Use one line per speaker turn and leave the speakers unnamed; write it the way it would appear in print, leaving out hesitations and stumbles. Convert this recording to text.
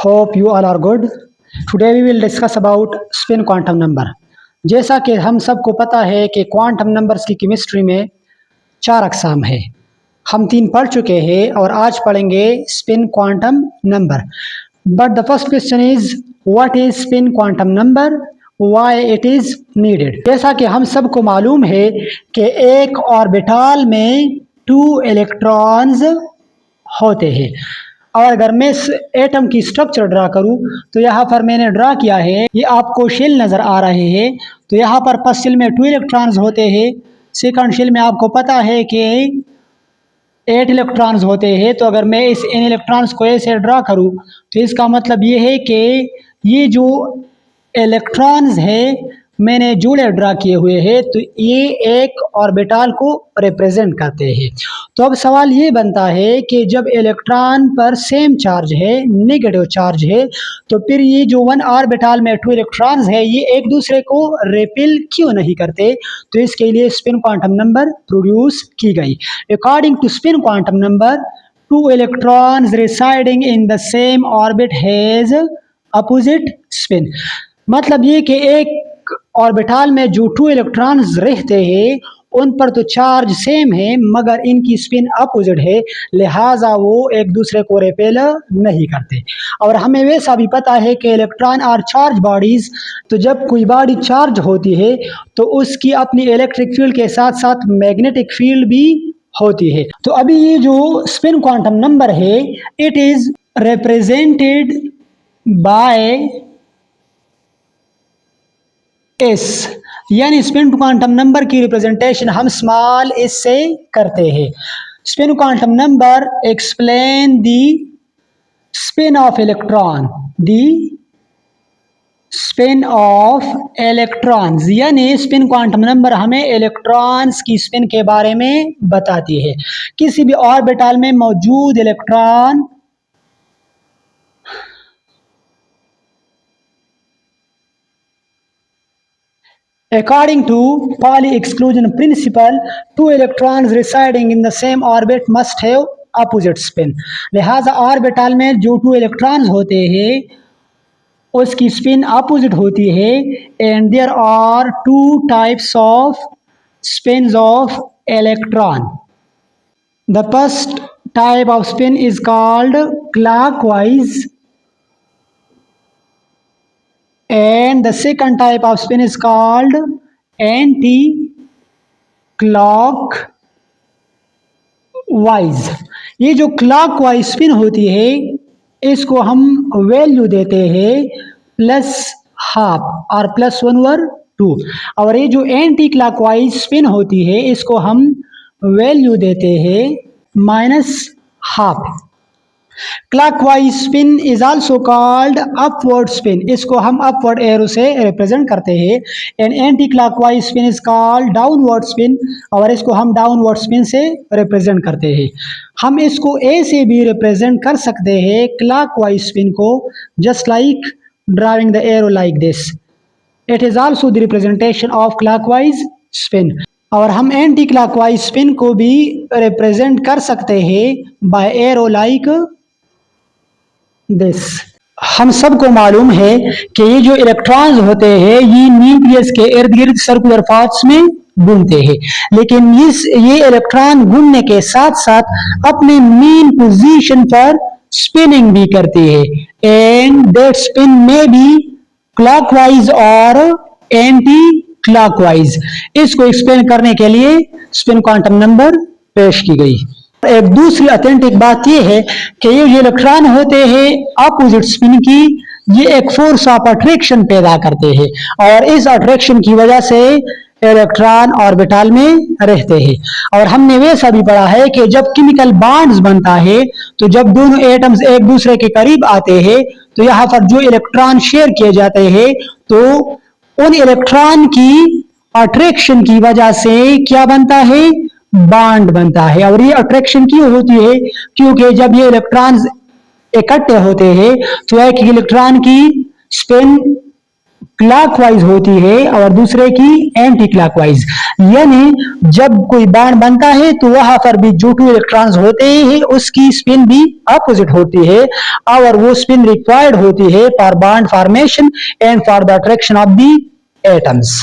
Hope you all are good. Today we will discuss about spin quantum number. जैसा कि हम सबको पता है कि क्वांटम नंबर्स की केमिस्ट्री में 4 अक़साम है। हम 3 पढ़ चुके हैं और आज पढ़ेंगे spin quantum number. But the first question is what is spin quantum number, why it is needed. जैसा कि हम सबको मालूम है कि एक ऑर्बिटल में 2 इलेक्ट्रॉन्स होते हैं। और अगर मैं इस एटम की स्ट्रक्चर ड्रा करूं तो यहाँ पर मैंने ड्रा किया है, ये आपको शेल नज़र आ रहे हैं। तो यहाँ पर फर्स्ट शेल में 2 इलेक्ट्रॉन्स होते हैं, सेकंड शेल में आपको पता है कि 8 इलेक्ट्रॉन्स होते हैं। तो अगर मैं इस इन इलेक्ट्रॉन्स को ऐसे ड्रा करूं तो इसका मतलब ये है कि ये जो इलेक्ट्रॉन्स है मैंने जोड़े ड्रा किए हुए हैं, तो ये एक ऑर्बिटल को रिप्रेजेंट करते हैं। तो अब सवाल ये बनता है कि जब इलेक्ट्रॉन पर सेम चार्ज है, नेगेटिव चार्ज है, तो फिर ये जो 1 ऑर्बिटल में 2 इलेक्ट्रॉन्स है ये एक दूसरे को रिपेल क्यों नहीं करते। तो इसके लिए स्पिन क्वांटम नंबर प्रोड्यूस की गई। According to spin quantum number, 2 electrons residing in the same orbit has opposite spin. मतलब ये कि एक ऑर्बिटल में जो 2 इलेक्ट्रॉन्स रहते हैं उन पर तो चार्ज सेम है मगर इनकी स्पिन अपोजिट है, लिहाजा वो एक दूसरे को रिपेल नहीं करते। और हमें वैसा भी पता है कि इलेक्ट्रॉन आर चार्ज बॉडीज, तो जब कोई बॉडी चार्ज होती है तो उसकी अपनी इलेक्ट्रिक फील्ड के साथ साथ मैग्नेटिक फील्ड भी होती है। तो अभी ये जो स्पिन क्वांटम नंबर है it is represented by S, यानी स्पिन क्वांटम नंबर की रिप्रेजेंटेशन हम स्मॉल एस से करते हैं। Spin quantum number explain the spin off electron, the spin off electrons, यानी स्पिन क्वांटम नंबर हमें इलेक्ट्रॉन्स की स्पिन के बारे में बताती है। किसी भी ऑर्बिटल में मौजूद electron According to Pauli exclusion principle, 2 electrons residing in the same orbit must have opposite spin. लिहाजा ऑर्बिटल में जो 2 इलेक्ट्रॉन्स होते हैं उसकी स्पिन अपोजिट होती है। And there are 2 types of spins of electron. The first type of spin is called clockwise and the second type of spin is called anti-clockwise। ये जो क्लॉकवाइज स्पिन होती है इसको हम वैल्यू देते हैं +½ और +1/2। और ये जो एंटी क्लॉकवाइज स्पिन होती है इसको हम वैल्यू देते हैं -½ clockwise spin is also called upward spin, इसको हम अपवर्ड एरो से रिप्रेजेंट करते हैं। And anti clockwise spin is called downward spin, और इसको हम डाउनवर्ड स्पिन से रिप्रेजेंट करते हैं। हम इसको ए से भी रिप्रेजेंट कर सकते हैं क्लॉकवाइज स्पिन को, just like drawing the arrow like this. It is also the representation of clockwise spin. और हम एंटी क्लॉकवाइज स्पिन को भी रिप्रेजेंट कर सकते हैं बाय एरो लाइक दिस। हम सबको मालूम है कि ये जो इलेक्ट्रॉन्स होते हैं ये न्यूक्लियस के इर्द गिर्द सर्कुलर पाथ्स में घूमते हैं, लेकिन ये इलेक्ट्रॉन घूमने के साथ साथ अपने मेन पोजीशन पर स्पिनिंग भी करते हैं। एंड दैट स्पिन में बी क्लॉकवाइज और एंटी क्लॉकवाइज। इसको एक्सप्लेन करने के लिए स्पिन क्वांटम नंबर पेश की गई। एक दूसरी ऑथेंटिक बात यह है कि ये जो इलेक्ट्रॉन होते हैं अपोजिट स्पिन की, ये एक फोर्स ऑफ अट्रैक्शन पैदा करते हैं और इस अट्रैक्शन की वजह से इलेक्ट्रॉन ऑर्बिटल में रहते हैं। और हमने वैसा भी पढ़ा है कि जब केमिकल बॉन्ड्स बनता है तो जब दोनों एटम्स एक दूसरे के करीब आते हैं तो यहाँ पर जो इलेक्ट्रॉन शेयर किए जाते हैं तो उन इलेक्ट्रॉन की अट्रैक्शन की वजह से क्या बनता है, बॉन्ड बनता है। और ये अट्रैक्शन क्यों होती है, क्योंकि जब ये इलेक्ट्रॉन्स इकट्ठे होते हैं तो एक इलेक्ट्रॉन की स्पिन क्लॉकवाइज होती है और दूसरे की एंटी क्लॉकवाइज, यानी जब कोई बॉन्ड बनता है तो वहां पर भी जो 2 इलेक्ट्रॉन्स होते हैं उसकी स्पिन भी अपोजिट होती है और वो स्पिन रिक्वायर्ड होती है for bond formation and for the attraction of the atoms.